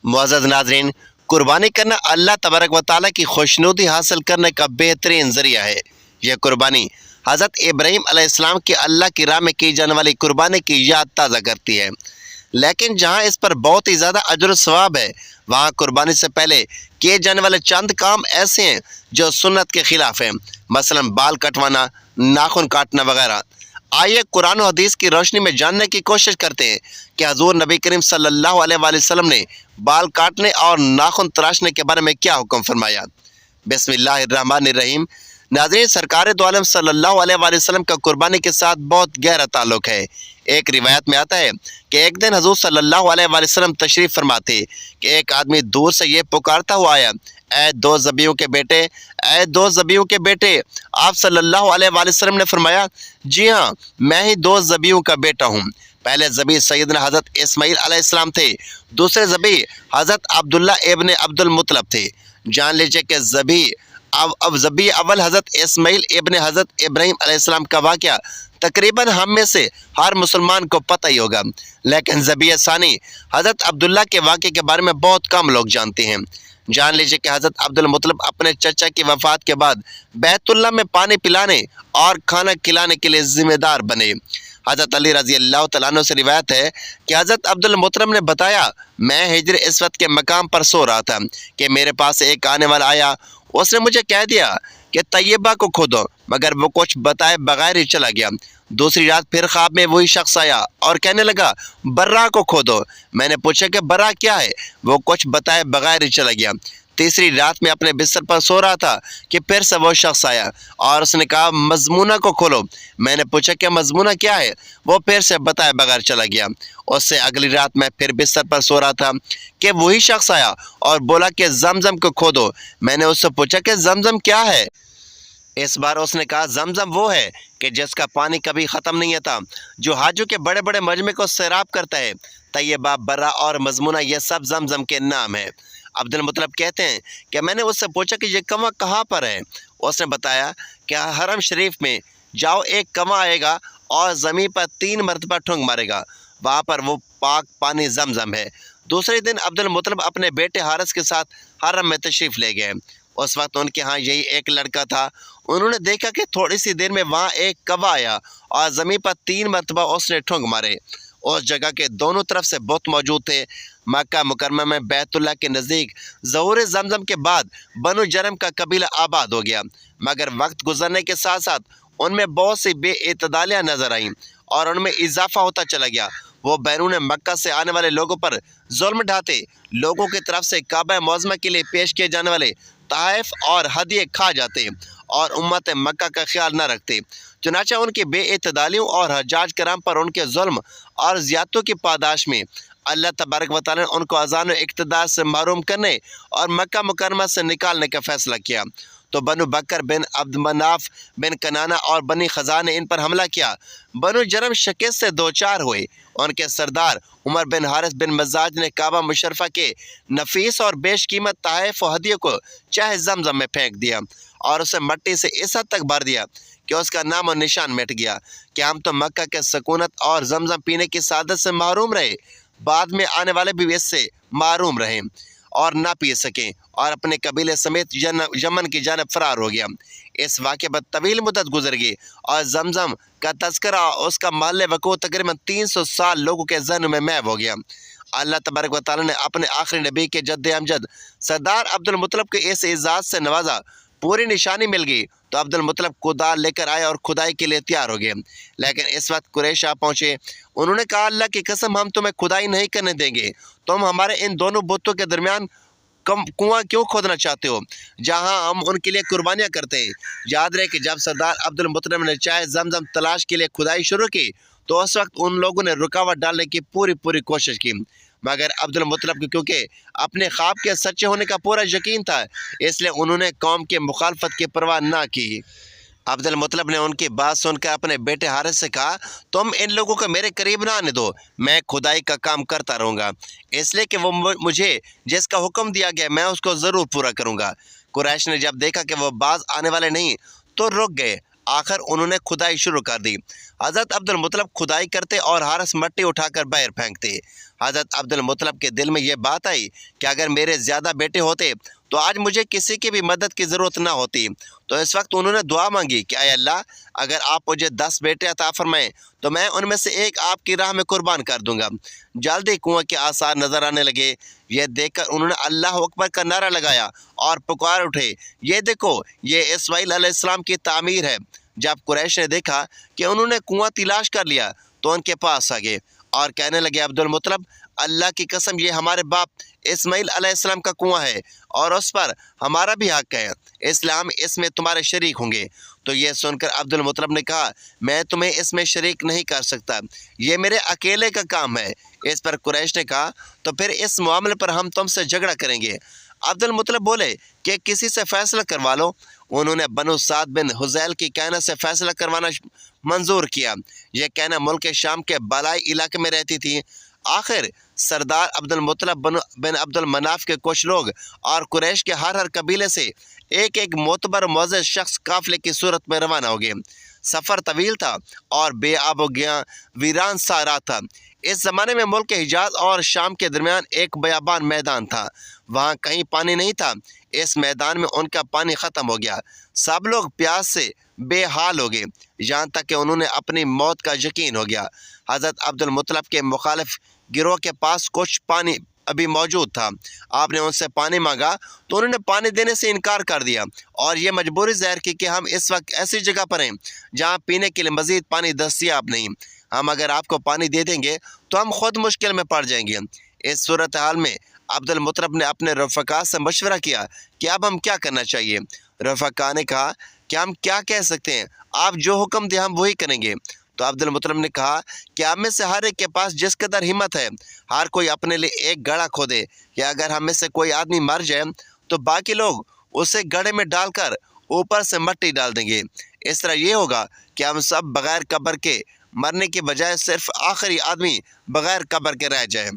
मुअज़्ज़ज़ नाज़रीन, कुर्बानी करना अल्लाह तबारक व तआला की खुशनुदी हासिल करने का बेहतरीन ज़रिया है। यह कुर्बानी हज़रत इब्राहीम अलैहिस्सलाम की अल्लाह की राह में की जाने वाली कुर्बानी की याद ताज़ा करती है। लेकिन जहाँ इस पर बहुत ही ज़्यादा अजर सवाब है, वहाँ कुर्बानी से पहले किए जाने वाले चंद काम ऐसे हैं जो सुन्नत के ख़िलाफ़ हैं, मसलन बाल कटवाना, नाखून काटना वगैरह। आइए कुरान और हदीस की रोशनी में जानने की कोशिश करते हैं कि हज़ूर नबी करीम सल्लल्लाहु अलैहि वसल्लम ने बाल काटने और नाखून तराशने के बारे में क्या हुक्म फरमाया। बिस्मिल्लाहिर्रहमानिर्रहीम। नाज़रीन, सरकार दो आलम सल्लल्लाहु अलैहि वसल्लम का कुर्बानी के साथ बहुत गहरा ताल्लुक है। एक रिवायत में आता है कि एक दिन हज़ूर सल्लल्लाहु अलैहि वसल्लम तशरीफ़ फरमा थे कि एक आदमी दूर से ये पुकारता हुआ आया, ऐ दो ज़बियों के बेटे, ऐ दो ज़बियों के बेटे। आप सल्लल्लाहु अलैहि वसल्लम ने फरमाया, जी हाँ, मैं ही दो ज़बियों का बेटा हूँ। पहले ज़बी सैयदना हज़रत इस्माईल अलैहिस्सलाम थे, दूसरे ज़बी हज़रत अब्दुल्ला इब्न अब्दुल मुत्तलब थे। जान लीजिए कि अब ज़बी अव्वल हज़रत इस्माईल इब्न हज़रत इब्राहीम अलैहिस्सलाम का वाक़या तकरीबन हम में से हर मुसलमान को पता ही होगा, लेकिन ज़बी सानी हज़रत अब्दुल्ला के वाक़े के बारे में बहुत कम लोग जानते हैं। जान लीजिए कि हज़रत अब्दुल मुत्तलब अपने चचा की वफ़ात के बाद बैतुल्लाह में पानी पिलाने और खाना खिलाने के लिए ज़िम्मेदार बने। हज़रत अली रज़ी अल्लाह तआला अन्हु से रिवायत है कि हज़रत अब्दुल मुत्तलब ने बताया, मैं हिजर इसवत के मकाम पर सो रहा था कि मेरे पास एक आने वाला आया। उसने मुझे कह दिया कि तैयबा को खोदो, मगर वो कुछ बताए बगैर ही चला गया। दूसरी रात फिर ख्वाब में वही शख्स आया और कहने लगा, बर्रा को खोदो। मैंने पूछा कि बर्रा क्या है? वो कुछ बताए बगैर ही चला गया। तीसरी रात में अपने बिस्तर पर सो रहा था कि फिर से वो शख्स आया और उसने कहा, मजमूना को खोलो। मैंने पूछा कि मजमूना क्या है? वो फिर से बताए बगैर चला गया। उससे अगली रात मैं फिर बिस्तर पर सो रहा था कि वही शख्स आया और बोला कि जमजम को खोदो। मैंने उससे पूछा कि जमजम क्या है? इस बार उसने कहा, जमजम वो है कि जिसका पानी कभी ख़त्म नहीं होता, जो हाजों के बड़े बड़े मजमे को सैराब करता है। तैयबा, बर्रा और मजमूना ये सब जमजम के नाम है। अब्दुल मुत्तलब कहते हैं कि मैंने उससे पूछा कि ये कंवा कहाँ पर है? उसने बताया कि हरम शरीफ में जाओ, एक कंवा आएगा और ज़मीन पर 3 मरतबा ठुंग मारेगा, वहाँ पर वो पाक पानी जमजम है। दूसरे दिन अब्दुल मुत्तलब अपने बेटे हारिस के साथ हरम में तशरीफ़ ले गए। उस वक्त उनके यहाँ यही एक लड़का था। उन्होंने देखा कि थोड़ी सी देर में वहाँ एक कौवा आया और ज़मीन पर 3 मरतबा उसने ठुंग मारे। उस जगह के दोनों तरफ से बुत मौजूद थे। मक्का मुकरमा में बैतुल्लाह के नज़दीक ज़हूर ज़मज़म के बाद बनु जरम का कबीला आबाद हो गया, मगर वक्त गुजरने के साथ साथ उनमें बहुत सी बेइतदालियाँ नजर आईं और उनमें इजाफा होता चला गया। वो बैरून मक्का से आने वाले लोगों पर जुल्म ढाते, लोगों की तरफ से काबा मुअज़्ज़मा के लिए पेश किए जाने वाले तहफ़ और हदिये खा जाते और उम्मत मक्का का ख्याल न रखते। चुनांचे उनकी बेइतदालियों और हज्जाज कराम पर उनके जुल्म और ज़ियादतों की पादाश में अल्लाह तबारक व तआला ने उनको अज़ान इक़्तिदार से महरूम करने और मक्का मुकरमा से निकालने का फ़ैसला किया। तो बनु बकर बिन अब्द मनाफ बिन कनाना और बनी ख़ज़ा ने इन पर हमला किया। बनु जरम शिकस्त से दो चार हुए। उनके सरदार उमर बिन हारिस बिन मजाज ने काबा मुशर्रफा के नफीस और बेशकीमत तहफ़ व हदिये को चाहे जमजम में फेंक दिया और उसे मट्टी से इस हद तक भर दिया कि उसका नाम और निशान मिट गया कि हम तो मक्का के सकूनत और जमजम पीने की सादत से महरूम रहे, बाद में आने वाले भी इससे महरूम रहे और ना पी सकें और अपने कबीले समेत यमन की जानब फरार हो गया। इस वाक़े पर तवील मुद्दत गुजर गई और जमजम का तस्करा उसका महल वक़ूअ तकरीबन 300 साल लोगों के जहन में महव हो गया। अल्लाह तबारक व तआला ने अपने आखिरी नबी के जद्द अमजद सरदार अब्दुल मुत्तलब के इस एजाज़ से नवाजा। पूरी निशानी मिल गई तो अब्दुल मुत्तलब कुदाल लेकर आए और खुदाई के लिए तैयार हो गए। लेकिन इस वक्त कुरैश आ पहुँचे। उन्होंने कहा, अल्लाह की कसम, हम तुम्हें खुदाई नहीं करने देंगे। तुम हमारे इन दोनों बुतों के दरमियान कुआं क्यों खोदना चाहते हो जहां हम उनके लिए कुर्बानियां करते हैं? याद रहे कि जब सरदार अब्दुल मुत्तलब ने चाहे जमजम तलाश के लिए खुदाई शुरू की तो उस वक्त उन लोगों ने रुकावट डालने की पूरी कोशिश की, मगर अब्दुल मुत्तलब को क्योंकि अपने ख्वाब के सच्चे होने का पूरा यकीन था, इसलिए उन्होंने कौम के मुखालफत की परवाह ना की। अब्दुल मुत्तलब ने उनकी बात सुनकर अपने बेटे हारिस से कहा, तुम इन लोगों को मेरे करीब ना आने दो, मैं खुदाई का काम करता रहूँगा, इसलिए कि वो मुझे जिसका हुक्म दिया गया मैं उसको ज़रूर पूरा करूँगा। कुरैश ने जब देखा कि वो बाज आने वाले नहीं तो रुक गए। آخر انہوں نے کھدائی شروع کر دی۔ حضرت عبد المطلب کھدائی کرتے اور حارث مٹی اٹھا کر باہر پھینکتے۔ حضرت عبد المطلب کے دل میں یہ بات آئی کہ اگر میرے زیادہ بیٹے ہوتے تو آج مجھے کسی کی بھی مدد کی ضرورت نہ ہوتی۔ تو اس وقت انہوں نے دعا مانگی کہ اے اللہ، اگر آپ مجھے 10 بیٹے عطا فرمائیں تو میں ان میں سے ایک آپ کی راہ میں قربان کر دوں گا۔ جلدی کنویں کے آثار نظر آنے لگے۔ یہ دیکھ کر انہوں نے اللہ اکبر کا نعرہ لگایا اور پکار اٹھے، یہ دیکھو، یہ اسماعیل علیہ السلام کی تعمیر ہے۔ جب قریش نے دیکھا کہ انہوں نے کنواں تلاش کر لیا تو ان کے پاس آ گئے اور کہنے لگے، عبد المطلب، اللہ کی قسم یہ ہمارے باپ اسماعیل علیہ السلام کا کنواں ہے اور اس پر ہمارا بھی حق ہے، اس لیے ہم اس میں تمہارے شریک ہوں گے۔ تو یہ سن کر عبد المطلب نے کہا، میں تمہیں اس میں شریک نہیں کر سکتا، یہ میرے اکیلے کا کام ہے۔ اس پر قریش نے کہا، تو پھر اس معاملے پر ہم تم سے جھگڑا کریں گے۔ عبد المطلب بولے کہ کسی سے فیصلہ کروا لو۔ انہوں نے بنو سعد بن حذیل کی کہنے سے فیصلہ کروانا منظور کیا۔ یہ کہنا ملک شام کے بالائی علاقے میں رہتی تھی۔ آخر سردار عبد المطلب بن عبد المناف کے کچھ لوگ اور قریش کے ہر قبیلے سے ایک ایک معتبر معزز شخص قافلے کی صورت میں روانہ ہو گئے۔ سفر طویل تھا اور بے آب و گیا ویران سا رات تھا۔ اس زمانے میں ملک حجاز اور شام کے درمیان ایک بیابان میدان تھا، وہاں کہیں پانی نہیں تھا۔ اس میدان میں ان کا پانی ختم ہو گیا۔ سب لوگ پیاس سے بے حال ہو گئے، یہاں تک کہ انہوں نے اپنی موت کا یقین ہو گیا۔ حضرت عبد المطلب کے مخالف گروہ کے پاس کچھ پانی ابھی موجود تھا۔ آپ نے ان سے پانی مانگا تو انہوں نے پانی دینے سے انکار کر دیا اور یہ مجبوری ظاہر کی کہ ہم اس وقت ایسی جگہ پر ہیں جہاں پینے کے لیے مزید پانی دستیاب نہیں، ہم اگر آپ کو پانی دے دیں گے تو ہم خود مشکل میں پڑ جائیں گے۔ اس صورتحال میں عبد المطلب نے اپنے رفقا سے مشورہ کیا کہ اب ہم کیا کرنا چاہیے۔ رفقا نے کہا کہ ہم کیا کہہ سکتے ہیں، آپ جو حکم دیں ہم وہی کریں گے۔ تو عبد المطلب نے کہا کہ ہم میں سے ہر ایک کے پاس جس قدر ہمت ہے، ہر کوئی اپنے لیے ایک گڑھا کھودے کہ اگر ہم میں سے کوئی آدمی مر جائے تو باقی لوگ اسے گڑھے میں ڈال کر اوپر سے مٹی ڈال دیں گے۔ اس طرح یہ ہوگا کہ ہم سب بغیر قبر کے مرنے کے بجائے صرف آخری آدمی بغیر قبر کے رہ جائے۔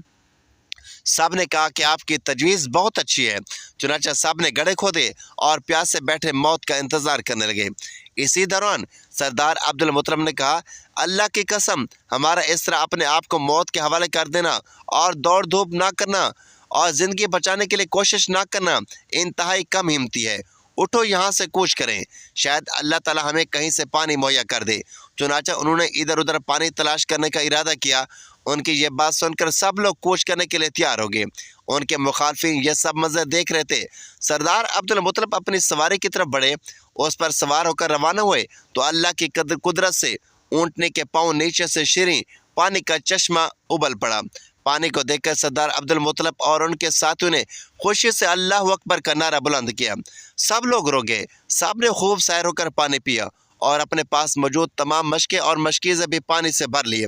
سب نے کہا کہ آپ کی تجویز بہت اچھی ہے۔ چنانچہ سب نے گڑھے کھودے اور پیاس سے بیٹھے موت کا انتظار کرنے لگے۔ اسی دوران سردار عبد المطلب نے کہا، اللہ کی قسم، ہمارا اس طرح اپنے آپ کو موت کے حوالے کر دینا اور دوڑ دھوپ نہ کرنا اور زندگی بچانے کے لیے کوشش نہ کرنا انتہائی کم ہمتی ہے۔ اٹھو یہاں سے کوچ کریں، شاید اللہ تعالیٰ ہمیں کہیں سے پانی مہیا کر دے۔ چنانچہ انہوں نے ادھر ادھر پانی تلاش کرنے کا ارادہ کیا۔ ان کی یہ بات سن کر سب لوگ کوچ کرنے کے لیے تیار ہو گئے۔ ان کے مخالفین یہ سب منظر دیکھ رہے تھے۔ سردار عبد المطلب اپنی سواری کی طرف بڑھے، اس پر سوار ہو کر روانہ ہوئے تو اللہ کی قدرت سے اونٹنے کے پاؤں نیچے سے شیریں پانی کا چشمہ ابل پڑا۔ پانی کو دیکھ کر سردار عبد المطلب اور ان کے ساتھیوں نے خوشی سے اللہ اکبر کا نعرہ بلند کیا۔ سب لوگ رو گئے، سب نے خوب سیر ہو کر پانی پیا اور اپنے پاس موجود تمام مشکیں اور مشکیزیں بھی پانی سے بھر لیے۔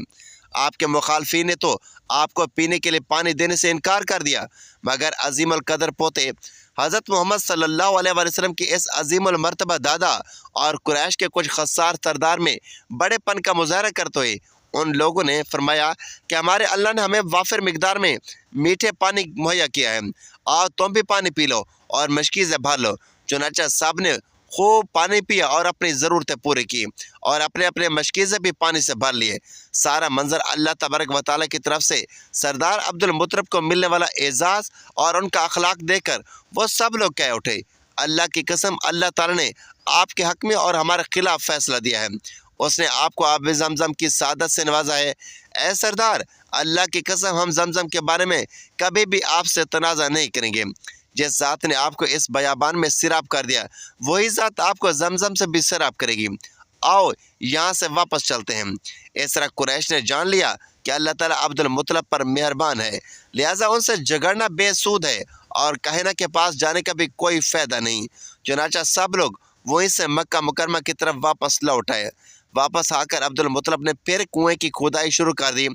آپ کے مخالفین نے تو آپ کو پینے کے لیے پانی دینے سے انکار کر دیا، مگر عظیم القدر پوتے حضرت محمد صلی اللہ علیہ وسلم کی اس عظیم المرتبہ دادا اور قریش کے کچھ خسار سردار میں بڑے پن کا مظاہرہ کرتے ہوئے ان لوگوں نے فرمایا کہ ہمارے اللہ نے ہمیں وافر مقدار میں میٹھے پانی مہیا کیا ہے، آؤ تم بھی پانی پی لو اور مشکیزیں بھر لو۔ چنانچہ سب نے خوب پانی پیا اور اپنی ضرورتیں پوری کی اور اپنے اپنے مشکیزیں بھی پانی سے بھر لیے۔ سارا منظر اللہ تبارک و تعالیٰ کی طرف سے سردار عبد المطلب کو ملنے والا اعزاز اور ان کا اخلاق دیکھ کر وہ سب لوگ کہہ اٹھے، اللہ کی قسم، اللہ تعالیٰ نے آپ کے حق میں اور ہمارے خلاف فیصلہ دیا ہے۔ اس نے آپ کو آب زمزم کی سعادت سے نوازا ہے۔ اے سردار، اللہ کی قسم، ہم زمزم کے بارے میں کبھی بھی آپ سے تنازع نہیں کریں گے۔ جس ذات نے آپ کو اس بیابان میں سیراب کر دیا، وہی ذات آپ کو زمزم سے بھی سیراب کرے گی۔ آؤ یہاں سے واپس چلتے ہیں۔ اس طرح قریش نے جان لیا کہ اللہ تعالیٰ عبد المطلب پر مہربان ہے، لہٰذا ان سے جھگڑنا بے سود ہے اور کہنا کے پاس جانے کا بھی کوئی فائدہ نہیں۔ چنانچہ سب لوگ وہیں سے مکہ مکرمہ کی طرف واپس لوٹ آئے۔ واپس آ کر عبد المطلب نے پھر کنویں کی کھدائی شروع کر دی۔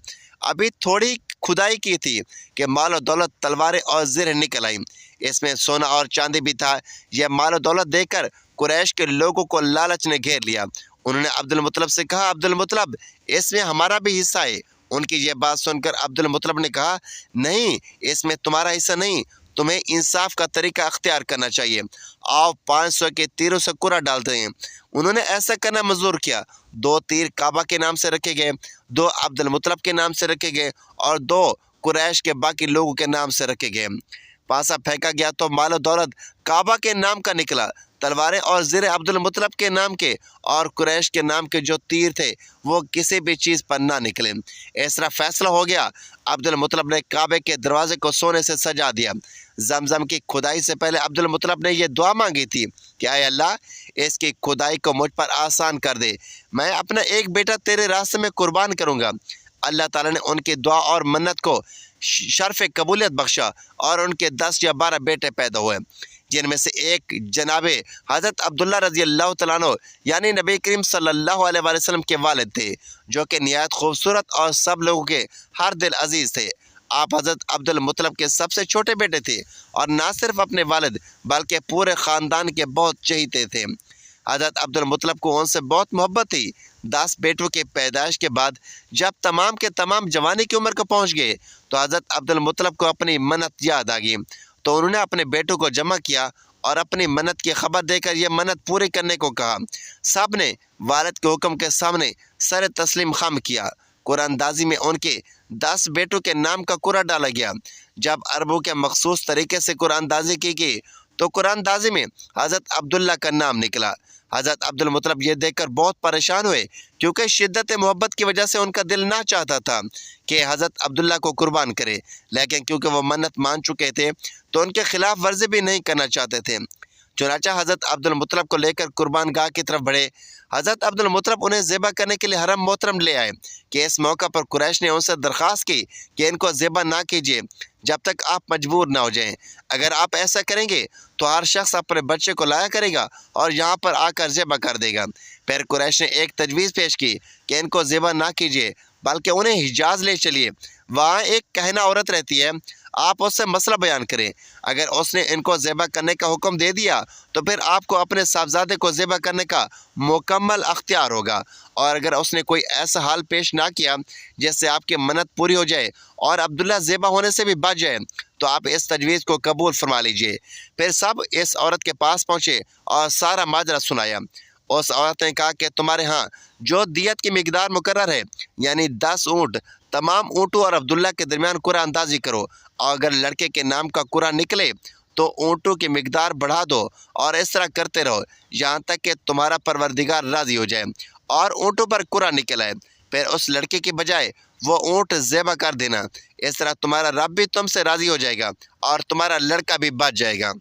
ابھی تھوڑی کھدائی کی تھی کہ مال و دولت، تلواریں اور زرہ نکل آئیں۔ اس میں سونا اور چاندی بھی تھا۔ یہ مال و دولت دیکھ کر قریش کے لوگوں کو لالچ نے گھیر لیا۔ انہوں نے عبد المطلب سے کہا، عبد المطلب، اس میں ہمارا بھی حصہ ہے۔ ان کی یہ بات سن کر عبد المطلب نے کہا، نہیں، اس میں تمہارا حصہ نہیں، تمہیں انصاف کا طریقہ اختیار کرنا چاہیے۔ आओ 500 के तीरों से कुरा डालते हैं। उन्होंने ऐसा करना मंजूर किया। 2 तीर काबा के नाम से रखे गए, 2 अब्दुल मुत्तलब के नाम से रखे गए और 2 कुरैश के बाकी लोगों के नाम से रखे गए। पासा फेंका गया तो मालो दौलत काबा के नाम का निकला, तलवारें और ज़ेर अब्दुल मुत्तलब के नाम के और कुरैश के नाम के जो तीर थे वो किसी भी चीज़ पर ना निकले। इस तरह फैसला हो गया। अब्दुल मुत्तलब ने काबे के दरवाजे को सोने से सजा दिया। जमजम की खुदाई से पहले अब्दुल मुत्तलब ने यह दुआ मांगी थी कि आए अल्लाह, इसकी खुदाई को मुझ पर आसान कर दे, मैं अपना एक बेटा तेरे रास्ते में कुर्बान करूँगा। अल्लाह ताला ने उनकी दुआ और मन्नत को शर्फ कबूलियत बख्शा और उनके 10 या 12 बेटे पैदा हुए, जिनमें से एक जनाबे हज़रत अब्दुल्ला रज़ी अल्लाह तआला अन्हु यानी नबी करीम सल्लल्लाहु अलैहि वसल्लम के वालिद थे, जो कि निहायत खूबसूरत और सब लोगों के हर दिल अजीज़ थे। आप हज़रत अब्दुल मुत्तलब के सबसे छोटे बेटे थे और ना सिर्फ अपने वालिद बल्कि पूरे ख़ानदान के बहुत चहीते थे। हज़रत अब्दुल मुत्तलब को उनसे बहुत मोहब्बत थी। 10 बेटों के पैदाइश के बाद जब तमाम के तमाम जवानी की उम्र को पहुँच गए तो हज़रत अब्दुल मुत्तलब को अपनी मन्नत याद आ गई, तो उन्होंने अपने बेटों को जमा किया और अपनी मन्नत की खबर देकर यह मन्नत पूरी करने को कहा। सब ने वालिद के हुक्म के सामने सर तस्लीम खम किया। कुरानदाजी में उनके 10 बेटों के नाम का कुरा डाला गया। जब अरबों के मखसूस तरीके से कुरानदाजी की गई तो कुरानदाजी में हज़रत अब्दुल्ला का नाम निकला। हज़रत अब्दुल मुत्तलब ये देखकर बहुत परेशान हुए, क्योंकि शिद्दत मोहब्बत की वजह से उनका दिल ना चाहता था कि हज़रत अब्दुल्ला को कुर्बान करे, लेकिन क्योंकि वो मन्नत मान चुके थे तो उनके खिलाफ वर्जी भी नहीं करना चाहते थे। चुनाचा हज़रत अब्दुल मुत्तलब को लेकर कुर्बान गाह की तरफ बढ़े। हज़रत अब्दुल मुत्तलब उन्हें ज़िबा करने के लिए हरम मोहतरम ले आए कि इस मौका पर कुरैश ने उनसे दरख्वास्त की कि इनको ज़िबा ना कीजिए जब तक आप मजबूर ना हो जाएं। अगर आप ऐसा करेंगे तो हर शख्स अपने बच्चे को लाया करेगा और यहाँ पर आकर ज़िबा कर देगा। फिर कुरैश ने एक तजवीज़ पेश की कि इनको ज़िबा ना कीजिए बल्कि उन्हें हिजाज ले चलिए, वहाँ एक कहना औरत रहती है, आप उससे मसला बयान करें। अगर उसने इनको ज़िबा करने का हुक्म दे दिया तो फिर आपको अपने साहबजादे को ज़िबा करने का मुकम्मल अख्तियार होगा, और अगर उसने कोई ऐसा हाल पेश ना किया जिससे आपकी मन्नत पूरी हो जाए और अब्दुल्ला ज़िबा होने से भी बच जाए तो आप इस तजवीज़ को कबूल फरमा लीजिए। फिर सब इस औरत के पास पहुँचे और सारा माजरा सुनाया। उस औरत ने कहा कि तुम्हारे यहाँ जो दियत की मिकदार मुकर्रर है यानी 10 ऊँट, तमाम ऊँटों और अब्दुल्ला के दरमियान कुरा अंदाजी करो, और अगर लड़के के नाम का कुरा निकले तो ऊँटों की मिकदार बढ़ा दो और इस तरह करते रहो यहाँ तक कि तुम्हारा परवरदिगार राज़ी हो जाए और ऊँटों पर कुरा निकल आए। फिर उस लड़के की बजाय वो ऊँट ज़िबा कर देना। इस तरह तुम्हारा रब भी तुमसे राज़ी हो जाएगा और तुम्हारा लड़का भी बच जाएगा।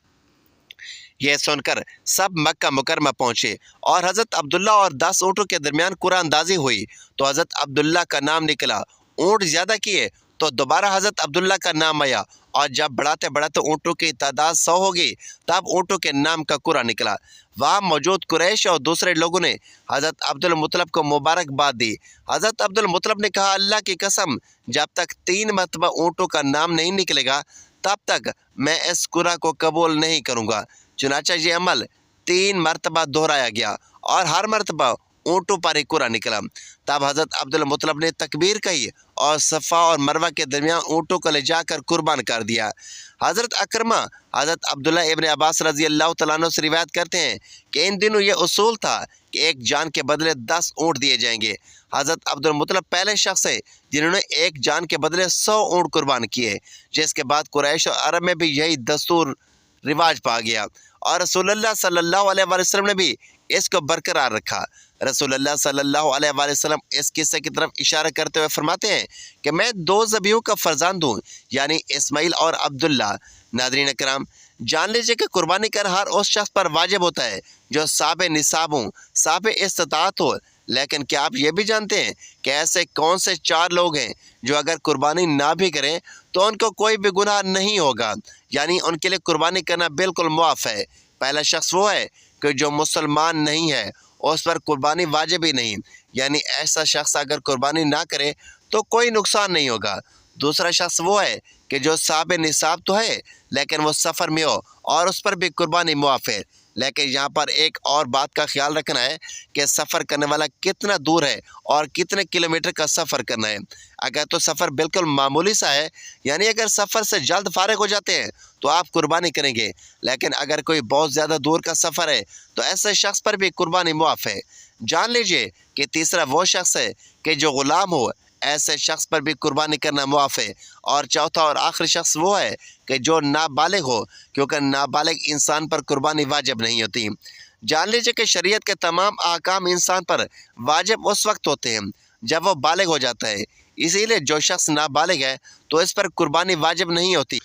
यह सुनकर सब मक्का मुकरमा पहुँचे और हज़रत अब्दुल्ला और 10 ऊँटों के दरमियान कुरा अंदाजी हुई तो हज़रत अब्दुल्ला का नाम निकला। ऊँट ज़्यादा किए तो दोबारा हज़रत अब्दुल्ला का नाम आया और जब बढ़ाते बढ़ाते ऊँटों की तादाद 100 हो गई तब ऊँटों के नाम का कुरा निकला। वहाँ मौजूद कुरैश और दूसरे लोगों ने हज़रत अब्दुल मुत्तलब को मुबारकबाद दी। हज़रत अब्दुल मुत्तलब ने कहा, अल्लाह की कसम, जब तक 3 मरतबा ऊँटों का नाम नहीं निकलेगा तब तक मैं इस कुरा को कबूल नहीं करूँगा। चुनाचा ये अमल 3 मरतबा दोहराया गया और हर मरतबा ऊँटों पर ही कुरा निकला। तब हज़रत अब्दुल मुत्तलब ने तकबीर कही और सफ़ा और मरवा के दरमियान ऊँटों को ले जाकर कुर्बान कर दिया। हज़रत अकरमा हज़रत अब्दुल्ला इब्न अब्बास रज़ी अल्लाह तआला अन्हु से रिवायत करते हैं कि इन दिनों ये उसूल था कि एक जान के बदले 10 ऊँट दिए जाएंगे। हज़रत अब्दुल मुत्तलब पहले शख्स है जिन्होंने एक जान के बदले 100 ऊँट कुर्बान किए, जिसके बाद कुरैश और अरब में भी यही दस्तूर रिवाज पा गया और रसूलुल्लाह सल्लल्लाहु अलैहि वसल्लम ने भी इसको बरकरार रखा। रसूलुल्लाह सल्लल्लाहु अलैहि वसल्लम इस किस्से की तरफ इशारा करते हुए फरमाते हैं कि मैं 2 ज़बीहों का फर्जांद हूँ, यानी इस्माइल और अब्दुल्ला। नाज़रीन कराम, जान लीजिए कि कुर्बानी कर हर उस शख्स पर वाजिब होता है जो साहिब निसाब हो, साहिब इस्तिताअत हो। लेकिन क्या आप ये भी जानते हैं कि ऐसे कौन से 4 लोग हैं जो अगर कुर्बानी ना भी करें तो उनको कोई भी गुनाह नहीं होगा, यानी उनके लिए कुर्बानी करना बिल्कुल मुआफ़ है। पहला शख्स वो है कि जो मुसलमान नहीं है, उस पर कुर्बानी वाजिब ही नहीं, यानी ऐसा शख्स अगर कुर्बानी ना करे तो कोई नुकसान नहीं होगा। दूसरा शख्स वो है कि जो साहिब निसाब तो है लेकिन वो सफ़र में हो और उस पर भी कुर्बानी मुआफ़ है, لیکن یہاں پر ایک اور بات کا خیال رکھنا ہے کہ سفر کرنے والا کتنا دور ہے اور کتنے کلومیٹر کا سفر کرنا ہے۔ اگر تو سفر بالکل معمولی سا ہے، یعنی اگر سفر سے جلد فارغ ہو جاتے ہیں تو آپ قربانی کریں گے، لیکن اگر کوئی بہت زیادہ دور کا سفر ہے تو ایسے شخص پر بھی قربانی معاف ہے۔ جان لیجئے کہ تیسرا وہ شخص ہے کہ جو غلام ہو، ایسے شخص پر بھی قربانی کرنا معاف ہے۔ اور چوتھا اور آخری شخص وہ ہے کہ جو نابالغ ہو، کیونکہ نابالغ انسان پر قربانی واجب نہیں ہوتی۔ جان لیجئے کہ شریعت کے تمام احکام انسان پر واجب اس وقت ہوتے ہیں جب وہ بالغ ہو جاتا ہے، اسی لیے جو شخص نابالغ ہے تو اس پر قربانی واجب نہیں ہوتی،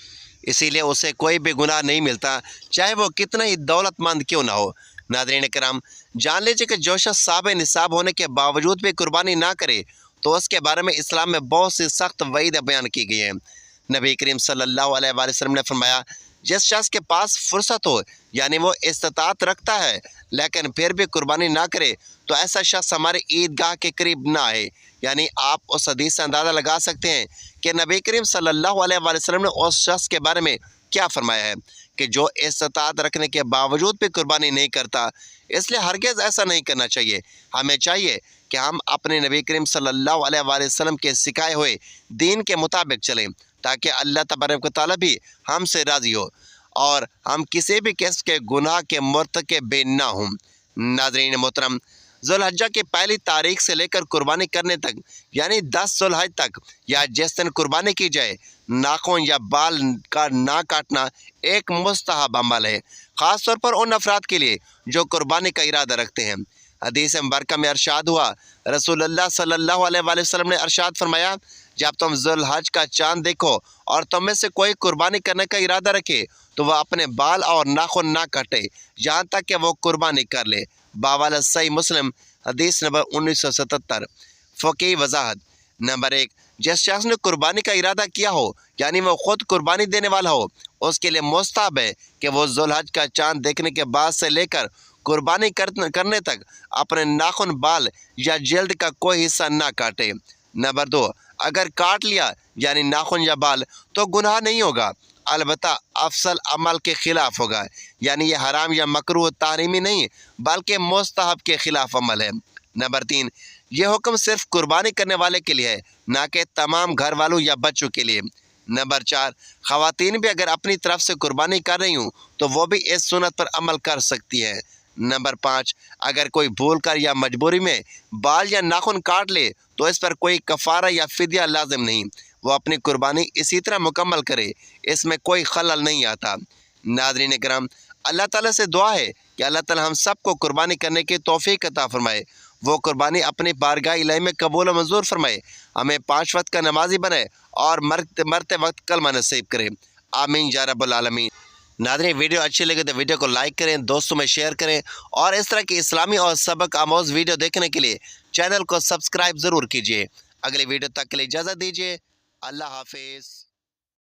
اسی لیے اسے کوئی بھی گناہ نہیں ملتا، چاہے وہ کتنا ہی دولت مند کیوں نہ ہو۔ ناظرین کرام، جان لیجئے کہ جو شخص صاحب نصاب ہونے کے باوجود بھی قربانی نہ کرے تو اس کے بارے میں اسلام میں بہت سی سخت وعیدیں بیان کی گئی ہیں۔ نبی کریم صلی اللہ علیہ وآلہ وسلم نے فرمایا، جس شخص کے پاس فرصت ہو، یعنی وہ استطاعت رکھتا ہے لیکن پھر بھی قربانی نہ کرے، تو ایسا شخص ہمارے عیدگاہ کے قریب نہ آئے۔ یعنی آپ اس حدیث سے اندازہ لگا سکتے ہیں کہ نبی کریم صلی اللہ علیہ وآلہ وسلم نے اس شخص کے بارے میں کیا فرمایا ہے کہ جو استطاعت رکھنے کے باوجود بھی قربانی نہیں کرتا۔ اس لیے ہرگز ایسا نہیں کرنا چاہیے۔ ہمیں چاہیے کہ ہم اپنے نبی کریم صلی اللہ علیہ وآلہ وسلم کے سکھائے ہوئے دین کے مطابق چلیں، تاکہ اللہ تبارک و تعالیٰ بھی ہم سے راضی ہو اور ہم کسی بھی قسم کے گناہ کے مرتکب بھی نہ ہوں۔ ناظرین محترم، ذوالحجہ کی پہلی تاریخ سے لے کر قربانی کرنے تک، یعنی 10 ذوالحج تک، یا جس دن قربانی کی جائے، ناخن یا بال کا نہ کاٹنا ایک مستحب عمل ہے، خاص طور پر ان افراد کے لیے جو قربانی کا ارادہ رکھتے ہیں۔ حدیث مبارکہ میں ارشاد ہوا، رسول اللہ صلی اللہ علیہ وآلہ وسلم نے ارشاد فرمایا، جب تم ذوالحج کا چاند دیکھو اور تم میں سے کوئی قربانی کرنے کا ارادہ رکھے تو وہ اپنے بال اور ناخن نہ کاٹے یہاں تک کہ وہ قربانی کر لے۔ بحوالہ صحیح مسلم، حدیث نمبر 1977۔ فقہی وضاحت: نمبر 1، جس شخص نے قربانی کا ارادہ کیا ہو، یعنی وہ خود قربانی دینے والا ہو، اس کے لیے مستحب ہے کہ وہ ذوالحج کا چاند دیکھنے کے بعد سے لے کر قربانی کرنے تک اپنے ناخن، بال یا جلد کا کوئی حصہ نہ کاٹے۔ نمبر 2، اگر کاٹ لیا یعنی ناخن یا بال تو گناہ نہیں ہوگا، البتہ افضل عمل کے خلاف ہوگا، یعنی یہ حرام یا مکروہ تحریمی نہیں بلکہ مستحب کے خلاف عمل ہے۔ نمبر 3، یہ حکم صرف قربانی کرنے والے کے لیے ہے، نہ کہ تمام گھر والوں یا بچوں کے لیے۔ نمبر 4، خواتین بھی اگر اپنی طرف سے قربانی کر رہی ہوں تو وہ بھی اس سنت پر عمل کر سکتی ہے۔ نمبر 5، اگر کوئی بھول کر یا مجبوری میں بال یا ناخن کاٹ لے تو اس پر کوئی کفارہ یا فدیہ لازم نہیں، وہ اپنی قربانی اسی طرح مکمل کرے، اس میں کوئی خلل نہیں آتا۔ ناظرین کرام، اللہ تعالیٰ سے دعا ہے کہ اللہ تعالیٰ ہم سب کو قربانی کرنے کی توفیق عطا فرمائے، وہ قربانی اپنی بارگاہ الہی میں قبول و منظور فرمائے، ہمیں 5 وقت کا نمازی بنائے اور مرتے وقت کلمہ نصیب کرے، آمین یا رب العالمین۔ ناظرین، ویڈیو اچھی لگے تو ویڈیو کو لائک کریں، دوستوں میں شیئر کریں، اور اس طرح کی اسلامی اور سبق آموز ویڈیو دیکھنے کے لیے چینل کو سبسکرائب ضرور کیجیے۔ اگلی ویڈیو تک کے لیے اجازت دیجیے، اللہ حافظ۔